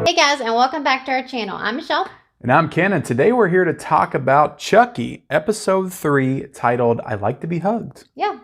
Hey guys, and welcome back to our channel. I'm Michelle. And I'm Ken, and today we're here to talk about Chucky, episode 3, titled, I Like to Be Hugged. Yeah.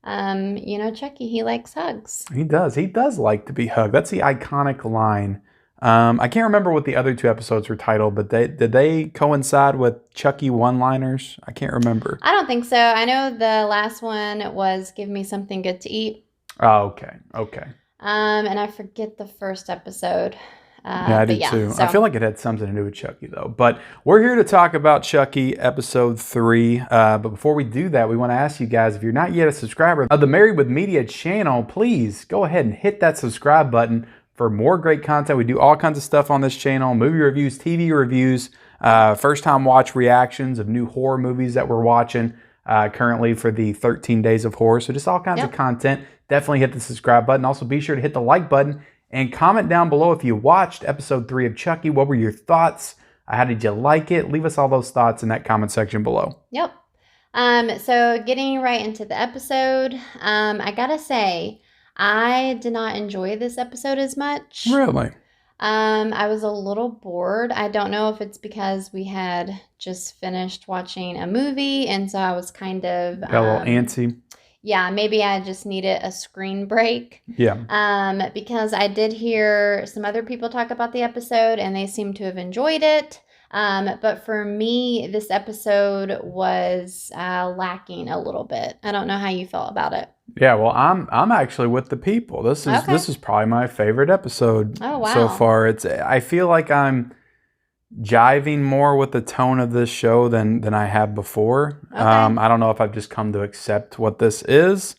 Chucky, he likes hugs. He does. He does like to be hugged. That's the iconic line. I can't remember what the other 2 episodes were titled, but did they coincide with Chucky one-liners? I can't remember. I don't think so. I know the last one was Give Me Something Good to Eat. Oh, okay. And I forget the first episode. Yeah, I do too. I feel like it had something to do with Chucky, though. But we're here to talk about Chucky, episode 3. But before we do that, we want to ask you guys, if you're not yet a subscriber of the Married with Media channel, please go ahead and hit that subscribe button for more great content. We do all kinds of stuff on this channel, movie reviews, TV reviews, first-time watch reactions of new horror movies that we're watching currently for the 13 Days of Horror. So just all kinds of content. Definitely hit the subscribe button. Also, be sure to hit the like button. And comment down below if you watched episode 3 of Chucky. What were your thoughts? How did you like it? Leave us all those thoughts in that comment section below. Yep. So getting right into the episode, I gotta say, I did not enjoy this episode as much. Really? I was a little bored. I don't know if it's because we had just finished watching a movie, and so I was kind of... Got a little antsy. Yeah, maybe I just needed a screen break. Yeah. Because I did hear some other people talk about the episode and they seem to have enjoyed it. But for me, this episode was lacking a little bit. I don't know how you felt about it. Yeah, well, I'm actually with the people. This is probably my favorite episode so far. I feel like I'm jiving more with the tone of this show than I have before. I don't know if I've just come to accept what this is.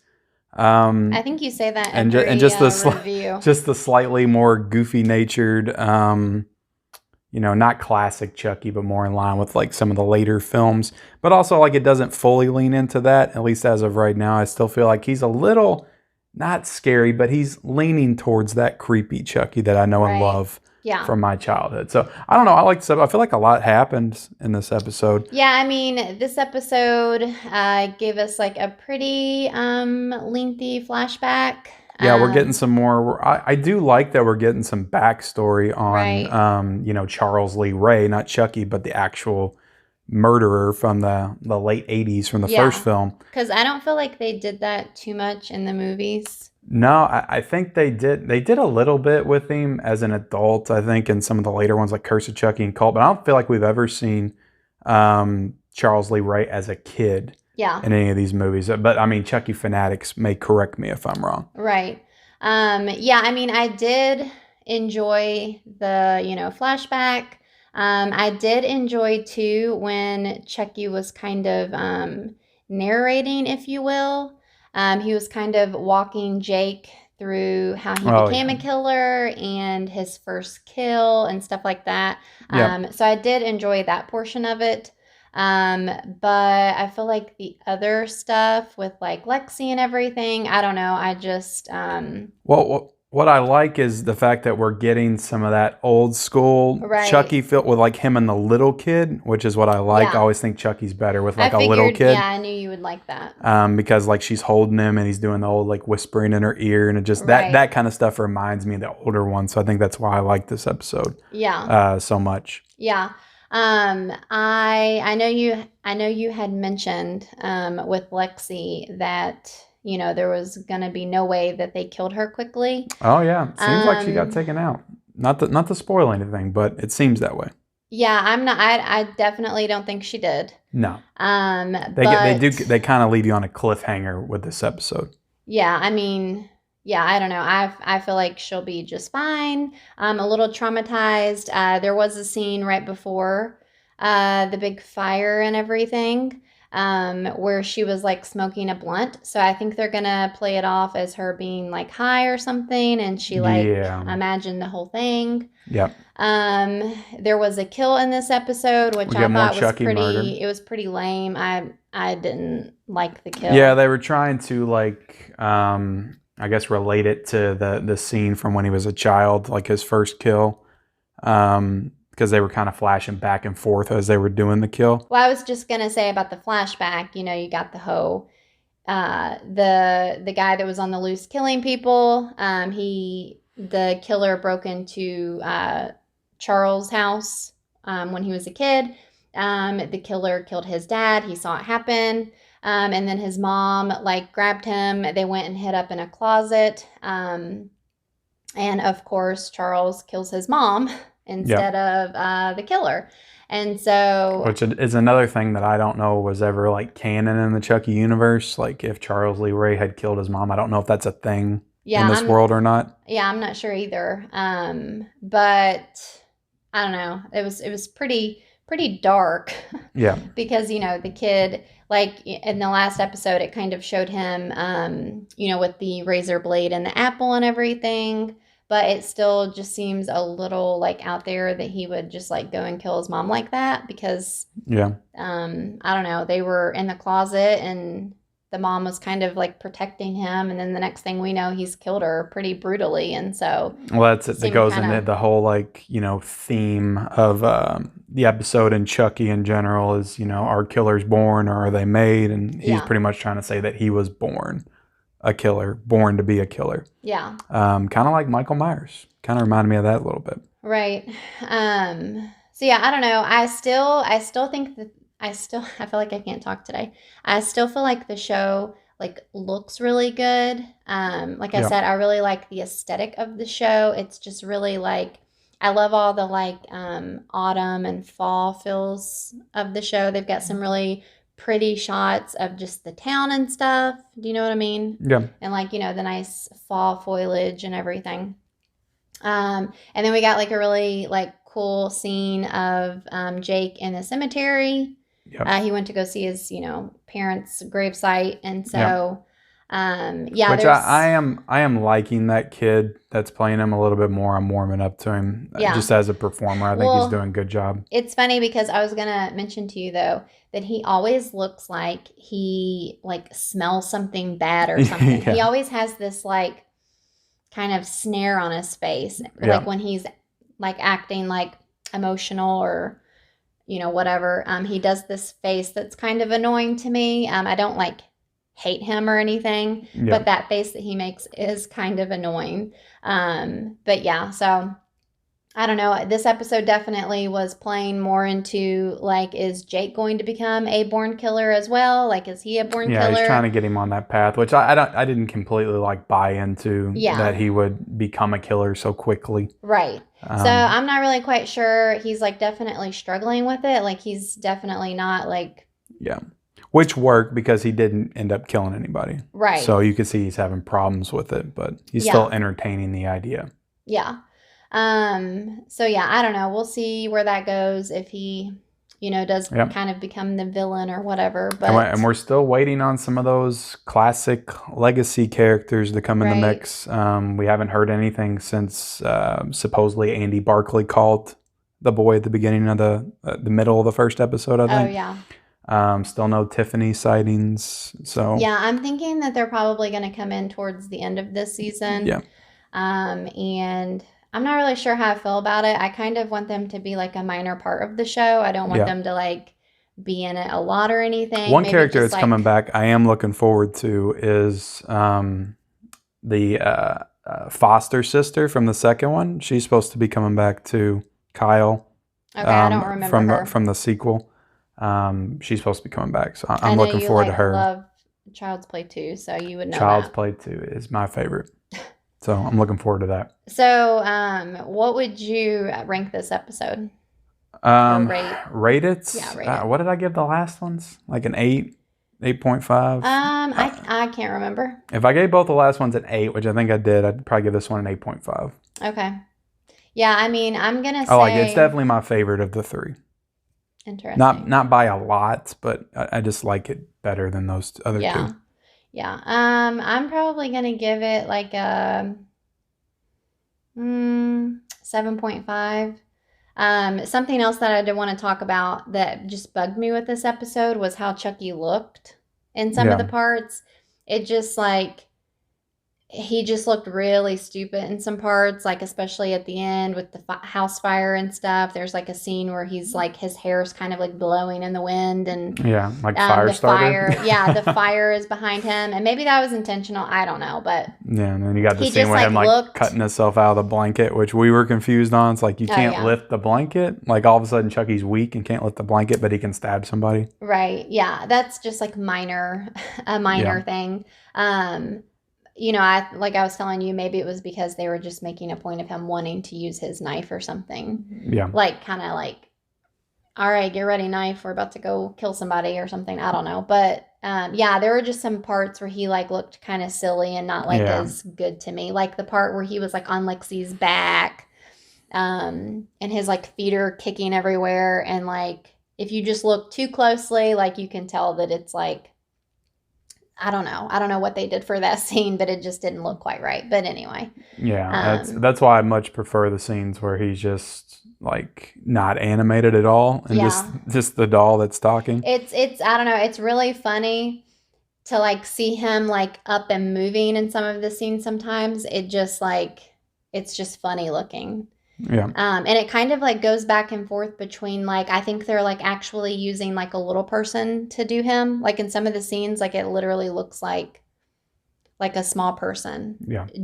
I think you say that and just the slightly more goofy natured, not classic Chucky, but more in line with like some of the later films. But also like it doesn't fully lean into that, at least as of right now. I still feel like he's a little not scary, but he's leaning towards that creepy Chucky that I know and love. Yeah. From my childhood. So, I don't know. I like this. I feel like a lot happened in this episode. Yeah, I mean, this episode gave us like a pretty lengthy flashback. Yeah, we're getting some more. I do like that we're getting some backstory on, Charles Lee Ray, not Chucky, but the actual murderer from the late 80s from the first film. Because I don't feel like they did that too much in the movies. No, I think they did. They did a little bit with him as an adult, I think, in some of the later ones like Curse of Chucky and Cult. But I don't feel like we've ever seen Charles Lee Ray as a kid in any of these movies. But, I mean, Chucky fanatics may correct me if I'm wrong. Right. Yeah, I mean, I did enjoy the, flashback. I did enjoy, too, when Chucky was kind of narrating, if you will. He was kind of walking Jake through how he became a killer and his first kill and stuff like that. So I did enjoy that portion of it. But I feel like the other stuff with like Lexi and everything, I don't know. I just... What I like is the fact that we're getting some of that old school Chucky feel with like him and the little kid, which is what I like. I always think Chucky's better with like a little kid. Yeah, I knew you would like that. Because like she's holding him and he's doing the old like whispering in her ear, and it just that kind of stuff reminds me of the older one. So I think that's why I like this episode. So much. Yeah. I know you had mentioned with Lexi that there was going to be no way that they killed her quickly. Oh, yeah. It seems like she got taken out. Not to spoil anything, but it seems that way. Yeah, I definitely don't think she did. No. They kind of leave you on a cliffhanger with this episode. Yeah, I mean, I don't know. I feel like she'll be just fine. I'm a little traumatized. There was a scene right before the big fire and everything. Where she was like smoking a blunt. So I think they're gonna play it off as her being like high or something, and she imagined the whole thing. Yep. There was a kill in this episode, which I thought was pretty murdered. It was pretty lame. I didn't like the kill. Yeah, they were trying to like I guess relate it to the scene from when he was a child, like his first kill. Because they were kind of flashing back and forth as they were doing the kill. Well, I was just going to say about the flashback, you got the the guy that was on the loose killing people. He the killer broke into Charles' house when he was a kid. The killer killed his dad. He saw it happen. And then his mom like grabbed him. They went and hid up in a closet. And of course, Charles kills his mom instead of the killer. And so, which is another thing that I don't know was ever like canon in the Chucky universe. Like if Charles Lee Ray had killed his mom, I don't know if that's a thing in this world or not. Yeah, I'm not sure either. But I don't know. It was pretty dark. Yeah. Because the kid, like in the last episode, it kind of showed him, with the razor blade and the apple and everything. But it still just seems a little like out there that he would just like go and kill his mom like that because, I don't know, they were in the closet and the mom was kind of like protecting him. And then the next thing we know, he's killed her pretty brutally. And so, well, that's it. That goes into the whole like, theme of the episode and Chucky in general is, are killers born or are they made? And he's pretty much trying to say that he was born a killer, born to be a killer. Yeah. Kind of like Michael Myers. Kind of reminded me of that a little bit. Right. So yeah, I don't know. I still think that I feel like I can't talk today. I still feel like the show like looks really good. Like I said, I really like the aesthetic of the show. It's just really like I love all the like autumn and fall feels of the show. They've got some really pretty shots of just the town and stuff. Do you know what I mean? Yeah. And like, the nice fall foliage and everything. And then we got like a really like cool scene of Jake in the cemetery. Yep. He went to go see his, parents' gravesite. And so, which I am liking that kid that's playing him a little bit more. I'm warming up to him just as a performer. I think he's doing a good job. It's funny because I was going to mention to you though, that he always looks like he like smells something bad or something. He always has this like kind of snare on his face. Like when he's like acting like emotional or, whatever. He does this face that's kind of annoying to me. I don't like hate him or anything, but that face that he makes is kind of annoying. But yeah, so I don't know. This episode definitely was playing more into like, is Jake going to become a born killer as well? Like, is he a born killer? Yeah, he's trying to get him on that path, which I didn't completely like buy into that he would become a killer so quickly. Right. So I'm not really quite sure. He's like definitely struggling with it. Like he's definitely not like. Yeah. Which worked because he didn't end up killing anybody. Right. So you could see he's having problems with it, but he's still entertaining the idea. Yeah. So yeah, I don't know. We'll see where that goes if he, does kind of become the villain or whatever. But and we're still waiting on some of those classic legacy characters to come in the mix. We haven't heard anything since supposedly Andy Barclay called the boy at the beginning of the middle of the first episode, I think. Oh yeah. Still no Tiffany sightings. So yeah, I'm thinking that they're probably going to come in towards the end of this season. Yeah. And I'm not really sure how I feel about it. I kind of want them to be like a minor part of the show. I don't want them to like be in it a lot or anything. One character that's coming back I am looking forward to is the foster sister from the second one. She's supposed to be coming back to Kyle. Okay, I don't remember her. From the sequel. She's supposed to be coming back, so I'm looking forward to her. I love Child's Play 2, so you would know Child's Play 2 is my favorite. So I'm looking forward to that. So, what would you rank this episode? Rate it? Yeah, rate it. What did I give the last ones? Like an 8? 8.5? I can't remember. If I gave both the last ones an 8, which I think I did, I'd probably give this one an 8.5. Okay. Yeah, I mean, I'm going to say... I like it. It's definitely my favorite of the three. Interesting. Not by a lot, but I just like it better than those other two. Yeah. I'm probably going to give it like a 7.5. Something else that I did want to talk about that just bugged me with this episode was how Chucky looked in some of the parts. It just like he just looked really stupid in some parts, like especially at the end with the house fire and stuff. There's like a scene where he's like his hair's kind of like blowing in the wind, and yeah, like fire the starter. fire, yeah, the fire is behind him, and maybe that was intentional. I don't know, but yeah, and then you got the he scene just with him like looked cutting himself out of the blanket, which we were confused on. It's like you can't yeah. lift the blanket. Like all of a sudden Chucky's weak and can't lift the blanket, but he can stab somebody. Right. Yeah, that's just like a minor thing. You know, I like I was telling you, maybe it was because they were just making a point of him wanting to use his knife or something. Yeah. Like kind of like, all right, get ready, knife. We're about to go kill somebody or something. I don't know, but yeah, there were just some parts where he like looked kind of silly and not like as good to me. Like the part where he was like on Lexi's back, and his like feet are kicking everywhere, and like if you just look too closely, like you can tell that it's like, I don't know what they did for that scene, but it just didn't look quite right. But anyway. Yeah, that's why I much prefer the scenes where he's just like not animated at all and just the doll that's talking. It's I don't know, it's really funny to like see him like up and moving in some of the scenes sometimes. It's just funny looking. Yeah. And it kind of like goes back and forth between like, I think they're like actually using like a little person to do him. Like in some of the scenes, like it literally looks like a small person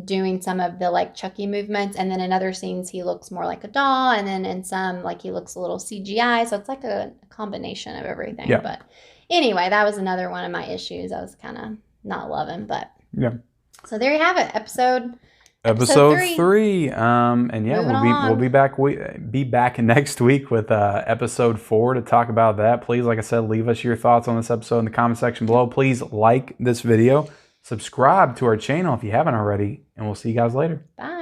doing some of the like Chucky movements. And then in other scenes, he looks more like a doll. And then in some, like he looks a little CGI. So it's like a combination of everything. Yeah. But anyway, that was another one of my issues I was kind of not loving. But yeah. So there you have it. Episode three. And yeah, we'll be back next week with episode 4 to talk about that. Please, like I said, leave us your thoughts on this episode in the comment section below. Please like this video, subscribe to our channel if you haven't already, and we'll see you guys later. Bye.